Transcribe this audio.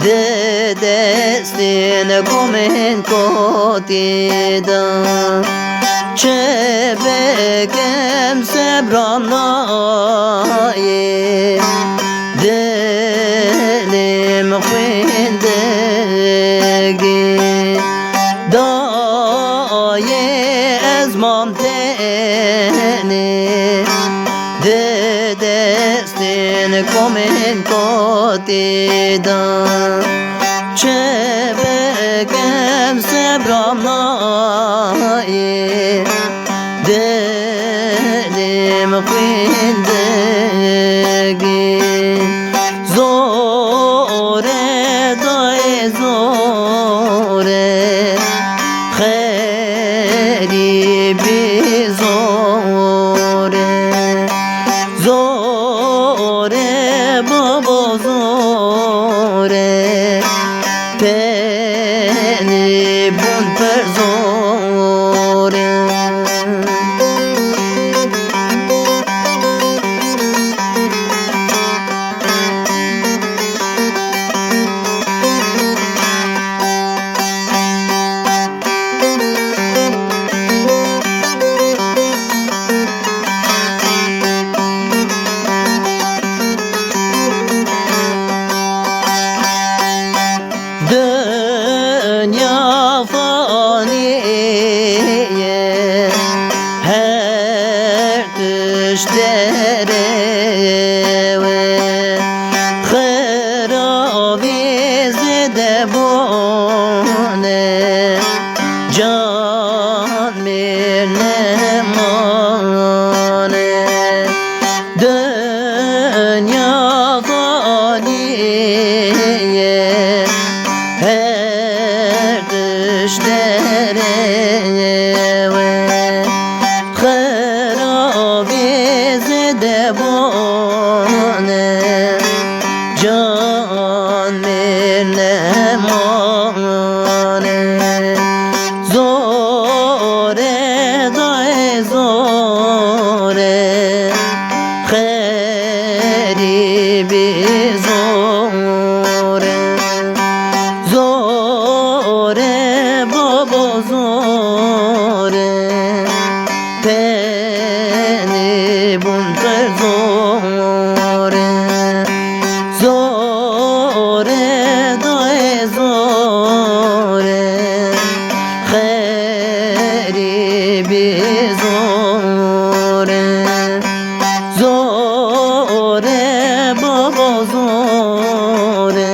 Dedestin komen kotida Çebekem sebramnaye Delim khindegi Daye ezmam teni Dedestin komen kotida Çebekem sebramnaye Delim khindegi Zore daye zore Kheribi zore Zore baba zore Beni bun per zore Dünya faniye her düşte reve Kherabize de bone can mirne mane Dünya faniye her düşlere ve kharabize de bone can mirne mane zore dae zore kheribi zore Zore baba zore Beni bunter zore Zore dae zore Kheribi zore Zore baba zore